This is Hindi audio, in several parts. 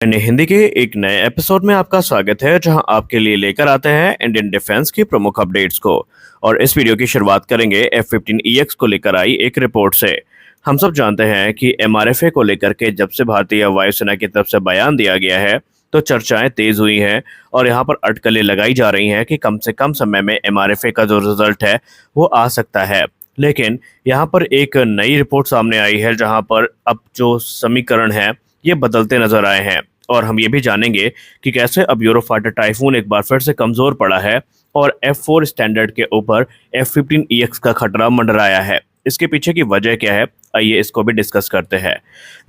यानी हिंदी के एक नए एपिसोड में आपका स्वागत है, जहां आपके लिए लेकर आते हैं इंडियन डिफेंस की प्रमुख अपडेट्स को। और इस वीडियो की शुरुआत करेंगे F-15EX को लेकर आई एक रिपोर्ट से। हम सब जानते हैं कि MRFA को लेकर के जब से भारतीय वायुसेना की तरफ से बयान दिया गया है तो चर्चाएं तेज हुई हैं और यहां पर अटकलें लगाई जा रही हैं कि कम से कम समय में MRFA का जो रिजल्ट है वो आ सकता है। लेकिन यहाँ पर एक नई रिपोर्ट सामने आई है जहां पर अब जो समीकरण है ये बदलते नजर आए हैं। और हम ये भी जानेंगे कि कैसे अब यूरोफाइटर टाइफून एक बार फिर से कमजोर पड़ा है और F4 स्टैंडर्ड के ऊपर F-15EX का खतरा मंडराया है। इसके पीछे की वजह क्या है, आइए इसको भी डिस्कस करते हैं।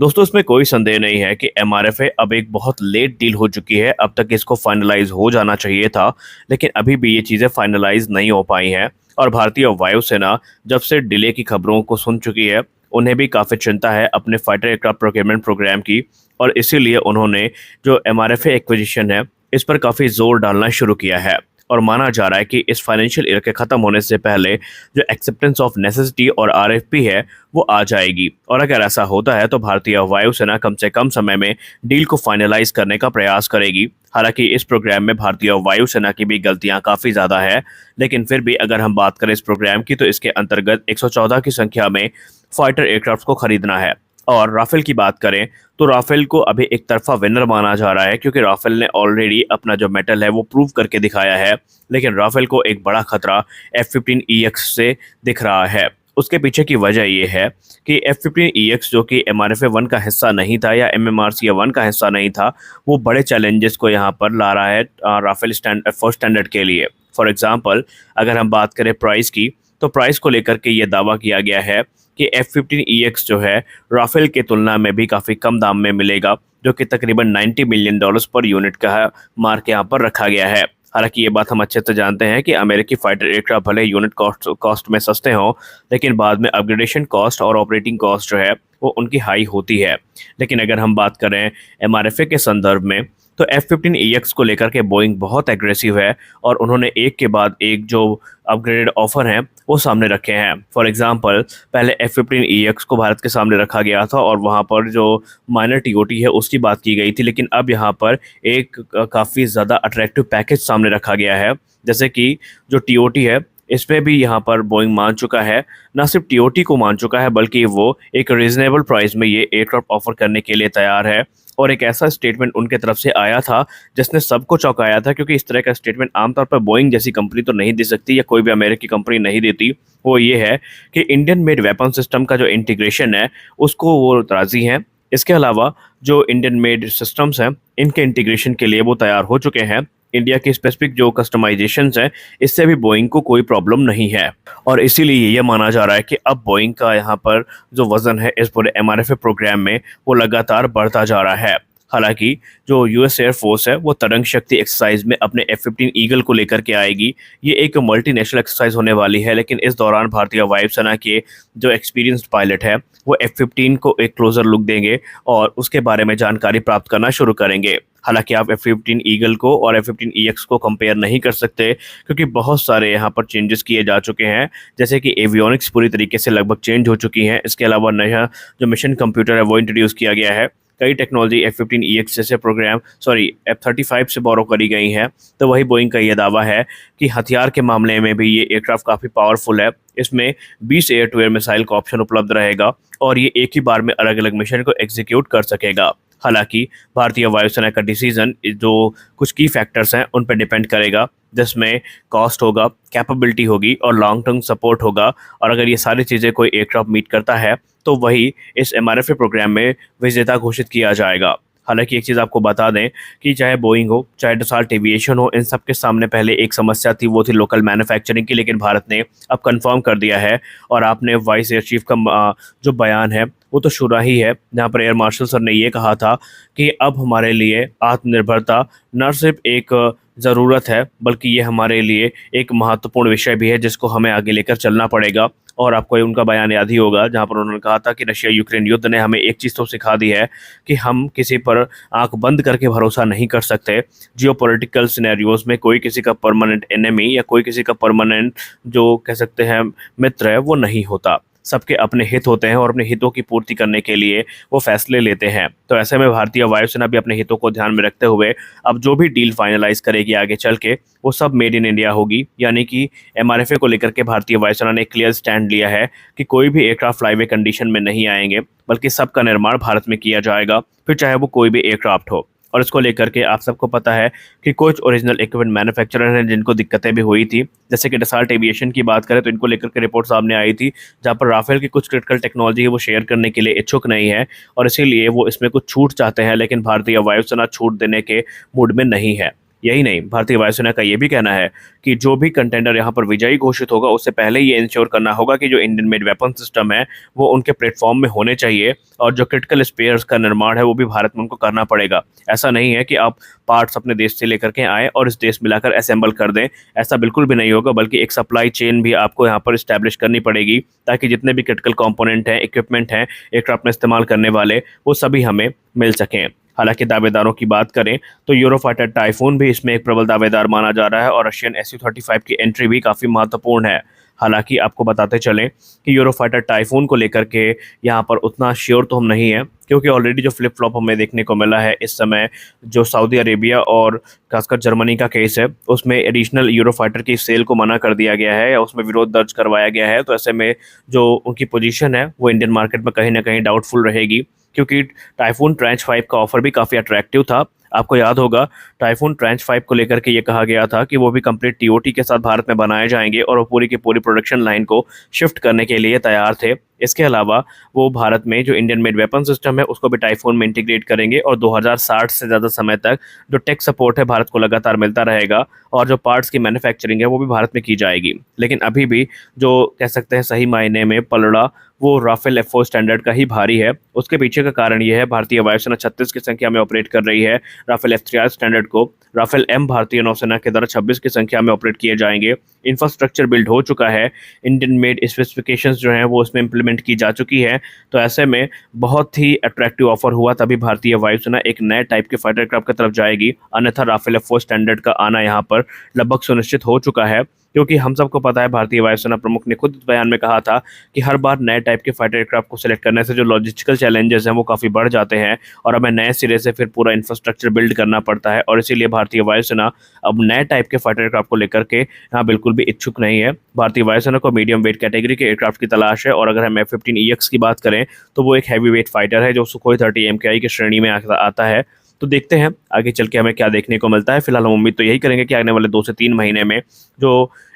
दोस्तों, इसमें कोई संदेह नहीं है कि MRFA अब एक बहुत लेट डील हो चुकी है। अब तक इसको फाइनलाइज हो जाना चाहिए था, लेकिन अभी भी ये चीज़ें फाइनलाइज नहीं हो पाई हैं। और भारतीय वायुसेना जब से डिले की खबरों को सुन चुकी है, उन्हें भी काफ़ी चिंता है अपने फाइटर एयरक्राफ्ट प्रोक्योरमेंट प्रोग्राम की। और इसीलिए उन्होंने जो MRFA एक्विजिशन है इस पर काफ़ी जोर डालना शुरू किया है। और माना जा रहा है कि इस फाइनेंशियल ईयर के ख़त्म होने से पहले जो एक्सेप्टेंस ऑफ नेसेसिटी और RFP है वो आ जाएगी। और अगर ऐसा होता है तो भारतीय वायुसेना कम से कम समय में डील को फाइनलाइज करने का प्रयास करेगी। हालांकि इस प्रोग्राम में भारतीय वायुसेना की भी गलतियां काफ़ी ज़्यादा है, लेकिन फिर भी अगर हम बात करें इस प्रोग्राम की तो इसके अंतर्गत 114 की संख्या में फाइटर एयरक्राफ्ट को खरीदना है। और राफेल की बात करें तो राफेल को अभी एक तरफा विनर माना जा रहा है, क्योंकि राफेल ने ऑलरेडी अपना जो मेटल है वो प्रूव करके दिखाया है। लेकिन राफेल को एक बड़ा खतरा F-15EX से दिख रहा है। उसके पीछे की वजह ये है कि F-15EX जो कि MRFA 1 का हिस्सा नहीं था या MMRCA 1 का हिस्सा नहीं था, वो बड़े चैलेंजेस को यहाँ पर ला रहा है राफेल F4 स्टैंडर्ड के लिए। फॉर एग्जाम्पल, अगर हम बात करें प्राइस की, तो प्राइस को लेकर के ये दावा किया गया है कि F-15EX जो है राफेल की तुलना में भी काफ़ी कम दाम में मिलेगा, जो कि तकरीबन $90 मिलियन पर यूनिट का मार्क यहाँ पर रखा गया है। हालांकि ये बात हम अच्छे से जानते हैं कि अमेरिकी फाइटर एयरक्राफ्ट भले यूनिट कॉस्ट में सस्ते हों, लेकिन बाद में अपग्रेडेशन कॉस्ट और ऑपरेटिंग कॉस्ट जो है वो उनकी हाई होती है। लेकिन अगर हम बात करें MRFA के संदर्भ में, तो F-15EX को लेकर के बोइंग बहुत एग्रेसिव है और उन्होंने एक के बाद एक जो अपग्रेडेड ऑफर हैं वो सामने रखे हैं। फॉर एग्जांपल, पहले F-15EX को भारत के सामने रखा गया था और वहां पर जो माइनर TOT है उसकी बात की गई थी, लेकिन अब यहां पर एक काफ़ी ज़्यादा अट्रैक्टिव पैकेज सामने रखा गया है। जैसे कि जो TOT है इसमें भी यहाँ पर बोइंग मान चुका है, ना सिर्फ TOT को मान चुका है बल्कि वो एक रीजनेबल प्राइस में ये एयरक्राफ्ट ऑफर करने के लिए तैयार है। और एक ऐसा स्टेटमेंट उनके तरफ से आया था जिसने सबको चौंकाया था, क्योंकि इस तरह का स्टेटमेंट आमतौर पर बोइंग जैसी कंपनी तो नहीं दे सकती या कोई भी अमेरिकी कंपनी नहीं देती। वो ये है कि इंडियन मेड वेपन सिस्टम का जो इंटीग्रेशन है उसको वो राजी हैं। इसके अलावा जो इंडियन मेड सिस्टम्स हैं इनके इंटीग्रेशन के लिए वो तैयार हो चुके हैं। इंडिया की स्पेसिफिक जो कस्टमाइजेशंस हैं इससे भी बोइंग को कोई प्रॉब्लम नहीं है। और इसीलिए ये माना जा रहा है कि अब बोइंग का यहाँ पर जो वज़न है इस पूरे MRFA प्रोग्राम में वो लगातार बढ़ता जा रहा है। हालांकि जो US एयर फोर्स है वो तरंग शक्ति एक्सरसाइज में अपने F-15 ईगल को लेकर के आएगी। ये एक मल्टीनेशनल एक्सरसाइज होने वाली है, लेकिन इस दौरान भारतीय वायुसेना के जो एक्सपीरियंस्ड पायलट है वो F-15 को एक क्लोजर लुक देंगे और उसके बारे में जानकारी प्राप्त करना शुरू करेंगे। हालांकि आप F-15 ईगल को और F-15EX को कंपेयर नहीं कर सकते, क्योंकि बहुत सारे यहाँ पर चेंजेस किए जा चुके हैं। जैसे कि एवियोनिक्स पूरी तरीके से लगभग चेंज हो चुकी हैं। इसके अलावा नया जो मिशन कंप्यूटर है वो इंट्रोड्यूस किया गया है। कई टेक्नोलॉजी F-15EX जैसे F-35 से बोरो करी गई हैं। तो वही बोइंग का ये दावा है कि हथियार के मामले में भी ये एयरक्राफ्ट काफ़ी पावरफुल है। इसमें 20 एयर टू एयर मिसाइल का ऑप्शन उपलब्ध रहेगा और ये एक ही बार में अलग अलग मिशन को एग्जीक्यूट कर सकेगा। हालांकि भारतीय वायुसेना का डिसीजन जो कुछ की फैक्टर्स हैं उन पर डिपेंड करेगा, जिसमें कॉस्ट होगा, कैपेबिलिटी होगी और लॉन्ग टर्म सपोर्ट होगा। और अगर ये सारी चीज़ें कोई एयरक्राफ्ट मीट करता है तो वही इस MRFA प्रोग्राम में विजेता घोषित किया जाएगा। हालांकि एक चीज़ आपको बता दें कि चाहे बोइंग हो चाहे डसॉल्ट एविएशन हो, इन सब के सामने पहले एक समस्या थी, वो थी लोकल मैन्युफैक्चरिंग की। लेकिन भारत ने अब कंफर्म कर दिया है और आपने वाइस एयर चीफ का जो बयान है वो तो शुरा ही है, जहाँ पर एयर मार्शल सर ने ये कहा था कि अब हमारे लिए आत्मनिर्भरता न सिर्फ एक ज़रूरत है बल्कि ये हमारे लिए एक महत्वपूर्ण विषय भी है जिसको हमें आगे लेकर चलना पड़ेगा। और आपको उनका बयान याद ही होगा जहाँ पर उन्होंने कहा था कि रशिया यूक्रेन युद्ध ने हमें एक चीज़ तो सिखा दी है कि हम किसी पर आंख बंद करके भरोसा नहीं कर सकते। जियोपॉलिटिकल सिनेरियोज में कोई किसी का परमानेंट एनिमी या कोई किसी का परमानेंट जो कह सकते हैं मित्र है वो नहीं होता। सबके अपने हित होते हैं और अपने हितों की पूर्ति करने के लिए वो फैसले लेते हैं। तो ऐसे में भारतीय वायुसेना भी अपने हितों को ध्यान में रखते हुए अब जो भी डील फाइनलाइज करेगी आगे चल के, वो सब मेड इन इंडिया होगी। यानी कि एमआरएफए को लेकर के भारतीय वायुसेना ने क्लियर स्टैंड लिया है कि कोई भी एयरक्राफ्ट फ्लाईवे कंडीशन में नहीं आएंगे, बल्कि सबका निर्माण भारत में किया जाएगा, फिर चाहे वो कोई भी एयरक्राफ्ट हो। और इसको लेकर के आप सबको पता है कि कुछ ओरिजिनल इक्विपमेंट मैन्युफैक्चरर हैं जिनको दिक्कतें भी हुई थी, जैसे कि डसाल्ट एविएशन की बात करें तो इनको लेकर के रिपोर्ट सामने आई थी, जहां पर राफेल की कुछ क्रिटिकल टेक्नोलॉजी है वो शेयर करने के लिए इच्छुक नहीं है और इसीलिए वो इसमें कुछ छूट चाहते हैं, लेकिन भारतीय वायुसेना छूट देने के मूड में नहीं है। यही नहीं, भारतीय वायुसेना का ये भी कहना है कि जो भी कंटेंडर यहाँ पर विजयी घोषित होगा उससे पहले ये इंश्योर करना होगा कि जो इंडियन मेड वेपन सिस्टम है वो उनके प्लेटफॉर्म में होने चाहिए और जो क्रिटिकल स्पेयर्स का निर्माण है वो भी भारत में उनको करना पड़ेगा। ऐसा नहीं है कि आप पार्ट्स अपने देश से लेकर के आए और इस देश में लाकर असेंबल कर दें, ऐसा बिल्कुल भी नहीं होगा, बल्कि एक सप्लाई चेन भी आपको यहाँ पर इस्टेब्लिश करनी पड़ेगी ताकि जितने भी क्रिटिकल कंपोनेंट हैं, इक्विपमेंट हैं एयरक्राफ्ट में इस्तेमाल करने वाले, वो सभी हमें मिल सकें। हालांकि दावेदारों की बात करें तो यूरोफाइटर टाइफून भी इसमें एक प्रबल दावेदार माना जा रहा है और रशियन SU-35 की एंट्री भी काफ़ी महत्वपूर्ण है। हालांकि आपको बताते चलें कि यूरोफाइटर टाइफून को लेकर के यहाँ पर उतना श्योर तो हम नहीं हैं, क्योंकि ऑलरेडी जो फ्लिप फ्लॉप हमें देखने को मिला है इस समय, जो सऊदी अरेबिया और खासकर जर्मनी का केस है, उसमें एडिशनल यूरोफाइटर की सेल को मना कर दिया गया है या उसमें विरोध दर्ज करवाया गया है। तो ऐसे में जो उनकी पोजीशन है वो इंडियन मार्केट में कहीं ना कहीं डाउटफुल रहेगी, क्योंकि टाइफून ट्रेंच 5 का ऑफर भी काफ़ी अट्रैक्टिव था। आपको याद होगा टाइफून ट्रेंच 5 को लेकर के ये कहा गया था कि वो भी कंप्लीट टीओटी के साथ भारत में बनाए जाएंगे और वो पूरी की पूरी प्रोडक्शन लाइन को शिफ्ट करने के लिए तैयार थे। इसके अलावा वो भारत में जो इंडियन मेड वेपन सिस्टम है उसको भी टाइफून में इंटीग्रेट करेंगे और 2060 से ज़्यादा समय तक जो टेक सपोर्ट है भारत को लगातार मिलता रहेगा और जो पार्ट्स की मैन्युफैक्चरिंग है वो भी भारत में की जाएगी। लेकिन अभी भी जो कह सकते हैं सही मायने में पलड़ा वो राफेल F4 स्टैंडर्ड का ही भारी है। उसके पीछे का कारण ये है, भारतीय वायुसेना 36 की संख्या में ऑपरेट कर रही है राफेल F3R स्टैंडर्ड को, राफेल M भारतीय नौसेना के द्वारा 26 की संख्या में ऑपरेट किए जाएंगे। इंफ्रास्ट्रक्चर बिल्ड हो चुका है, इंडियन मेड स्पेसिफिकेशंस जो हैं वो उसमें इंप्लीमेंट की जा चुकी है। तो ऐसे में बहुत ही अट्रैक्टिव ऑफर हुआ तभी भारतीय वायुसेना एक नए टाइप के फाइटर एयरक्राफ्ट की तरफ जाएगी, अन्यथा राफेल F4 स्टैंडर्ड का आना यहाँ पर लगभग सुनिश्चित हो चुका है। क्योंकि हम सबको पता है भारतीय वायुसेना प्रमुख ने खुद इस बयान में कहा था कि हर बार नए टाइप के फाइटर एयरक्राफ्ट को सिलेक्ट करने से जो लॉजिस्टिकल चैलेंजेस हैं वो काफ़ी बढ़ जाते हैं और हमें नए सिरे से फिर पूरा इंफ्रास्ट्रक्चर बिल्ड करना पड़ता है, और इसीलिए भारतीय वायुसेना अब नए टाइप के फाइटर एयरक्राफ्ट को लेकर के यहाँ बिल्कुल भी इच्छुक नहीं है। भारतीय वायुसेना को मीडियम वेट कैटेगरी के एयरक्राफ्ट की तलाश है, और अगर हम F-15EX की बात करें तो वो एक हैवी वेट फाइटर है जो सुखोई 30 MKI की श्रेणी में आता है। तो देखते हैं आगे चल के हमें क्या देखने को मिलता है। फिलहाल हम उम्मीद तो यही करेंगे कि आने वाले 2 से 3 महीने में जो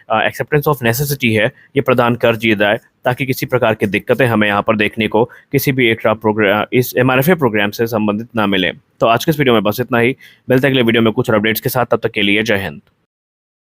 एक्सेप्टेंस ऑफ नेसेसिटी है ये प्रदान कर दिया जाए, ताकि किसी प्रकार की दिक्कतें हमें यहाँ पर देखने को किसी भी एयरक्राफ्ट प्रोग्राम इस MRFA प्रोग्राम से संबंधित ना मिले। तो आज के इस वीडियो में बस इतना ही, मिलते हैं अगले वीडियो में कुछ अपडेट्स के साथ, तब तक के लिए जय हिंद।